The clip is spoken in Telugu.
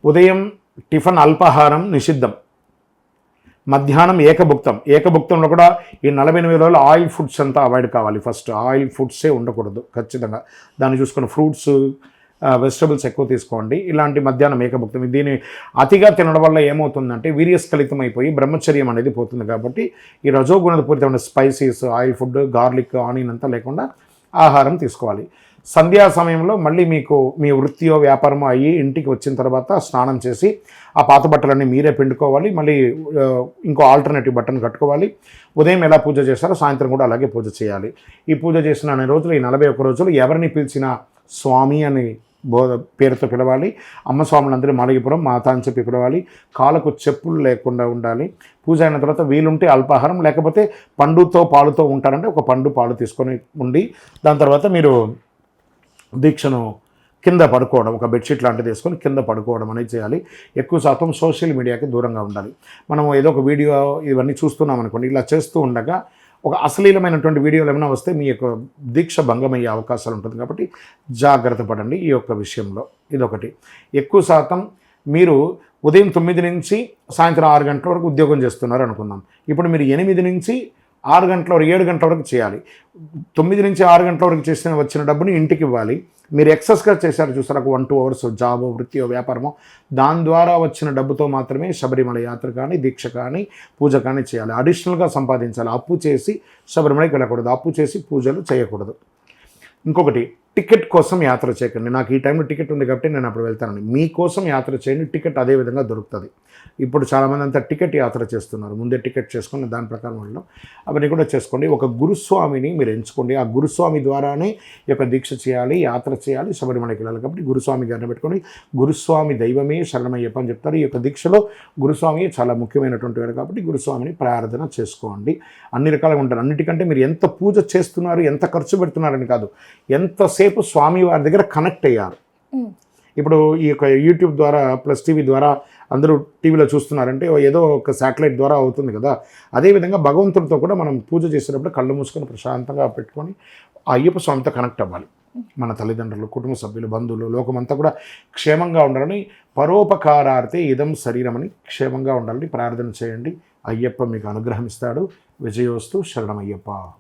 ఉదయం టిఫిన్ అల్పాహారం నిషిద్ధం. మధ్యాహ్నం ఏకభుక్తం. ఏకభుక్తంలో కూడా ఈ 48 రోజులు ఆయిల్ ఫుడ్స్ అంతా అవాయిడ్ కావాలి. ఫస్ట్ ఆయిల్ ఫుడ్సే ఉండకూడదు ఖచ్చితంగా. దాన్ని చూసుకుని ఫ్రూట్స్, వెజిటబుల్స్ ఎక్కువ తీసుకోండి. ఇలాంటి మధ్యాహ్నం ఏకభుక్తం. దీన్ని అతిగా తినడం వల్ల ఏమవుతుందంటే వీర్యస్ఖలితం అయిపోయి బ్రహ్మచర్యం అనేది పోతుంది. కాబట్టి ఈ రజోగుణపూరితమైన spices, oil food, garlic, onion అంతా లేకుండా ఆహారం తీసుకోవాలి. సంధ్యా సమయంలో మళ్ళీ మీకు మీ వృత్తియో వ్యాపారమో అయ్యి ఇంటికి వచ్చిన తర్వాత స్నానం చేసి ఆ పాత బట్టలన్నీ మీరే పిండుకోవాలి. మళ్ళీ ఇంకో ఆల్టర్నేటివ్ బట్టను కట్టుకోవాలి. ఉదయం ఎలా పూజ చేస్తారో సాయంత్రం కూడా అలాగే పూజ చేయాలి. ఈ పూజ చేసిన అనే రోజులు, ఈ 41 రోజులు ఎవరిని పిలిచినా స్వామి అని పేరుతో పిలవాలి. అమ్మ స్వాములందరూ మాళగిపురం మాత అని చెప్పి పిలవాలి. కాళ్ళకు చెప్పులు లేకుండా ఉండాలి. పూజ అయిన తర్వాత వీలుంటే అల్పాహారం, లేకపోతే పండుతో పాలుతో ఉంటారంటే ఒక పండు పాలు తీసుకొని ఉండి దాని తర్వాత మీరు దీక్షను కింద పడుకోవడం, ఒక బెడ్షీట్ లాంటిది వేసుకొని కింద పడుకోవడం అనేది చేయాలి. ఎక్కువ శాతం సోషల్ మీడియాకి దూరంగా ఉండాలి. మనం ఏదో ఒక వీడియో ఇవన్నీ చూస్తున్నాం అనుకోండి, ఇలా చేస్తూ ఉండగా ఒక అశ్లీలమైనటువంటి వీడియోలు ఏమైనా వస్తే మీ యొక్క దీక్ష భంగమయ్యే అవకాశాలు ఉంటుంది. కాబట్టి జాగ్రత్త పడండి ఈ యొక్క విషయంలో. ఇదొకటి. ఎక్కువ శాతం మీరు ఉదయం 9 నుంచి సాయంత్రం 6 గంటల వరకు ఉద్యోగం చేస్తున్నారు అనుకుందాం. ఇప్పుడు మీరు 8 నుంచి 6 గంటల వరకు 7 గంటల వరకు చేయాలి. 9 నుంచి 6 గంటల వరకు చేసిన వచ్చిన డబ్బుని ఇంటికి ఇవ్వాలి. మీరు ఎక్సెస్గా చేశారు చూసారు, ఒక 1-2 అవర్స్ జాబో, వృత్తియో, వ్యాపారమో, దాని ద్వారా వచ్చిన డబ్బుతో మాత్రమే శబరిమల యాత్ర కానీ, దీక్ష కానీ, పూజ కానీ చేయాలి. అడిషనల్గా సంపాదించాలి. అప్పు చేసి శబరిమలకి వెళ్ళకూడదు. అప్పు చేసి పూజలు చేయకూడదు. ఇంకొకటి, టికెట్ కోసం యాత్ర చేయకండి. నాకు ఈ టైంలో టికెట్ ఉంది కాబట్టి నేను అప్పుడు వెళ్తానండి. మీకోసం యాత్ర చేయండి. టికెట్ అదే విధంగా దొరుకుతుంది. ఇప్పుడు చాలామంది అంతా టికెట్ యాత్ర చేస్తున్నారు. ముందే టికెట్ చేసుకొని దాని ప్రకారం వెళ్ళడం, అవన్నీ కూడా చేసుకోండి. ఒక గురుస్వామిని మీరు ఎంచుకోండి. ఆ గురుస్వామి ద్వారానే ఈ యొక్క దీక్ష చేయాలి, యాత్ర చేయాలి, శబరిమలకి వెళ్ళాలి. కాబట్టి గురుస్వామి గారిని పెట్టుకొని, గురుస్వామి దైవమే శరణమయ్యప్ప అని చెప్తారు. ఈ యొక్క దీక్షలో గురుస్వామి చాలా ముఖ్యమైనటువంటి వాడు కాబట్టి గురుస్వామిని ప్రార్థన చేసుకోండి. అన్ని రకాలుగా ఉంటారు. అన్నిటికంటే మీరు ఎంత పూజ చేస్తున్నారు, ఎంత ఖర్చు పెడుతున్నారని కాదు, ఎంతసేపు స్వామి వారి దగ్గర కనెక్ట్ అయ్యారు. ఇప్పుడు ఈ యొక్క యూట్యూబ్ ద్వారా ప్లస్ టీవీ ద్వారా అందరూ టీవీలో చూస్తున్నారంటే ఏదో ఒక శాటిలైట్ ద్వారా అవుతుంది కదా. అదేవిధంగా భగవంతుడితో కూడా మనం పూజ చేసేటప్పుడు కళ్ళు మూసుకొని ప్రశాంతంగా పెట్టుకొని ఆ అయ్యప్ప స్వామితో కనెక్ట్ అవ్వాలి. మన తల్లిదండ్రులు, కుటుంబ సభ్యులు, బంధువులు, లోకమంతా కూడా క్షేమంగా ఉండాలని, పరోపకారార్థే ఇదం శరీరం అని క్షేమంగా ఉండాలని ప్రార్థన చేయండి. అయ్యప్ప మీకు అనుగ్రహం ఇస్తాడు. విజయోస్తు. శరణమయ్యప్ప.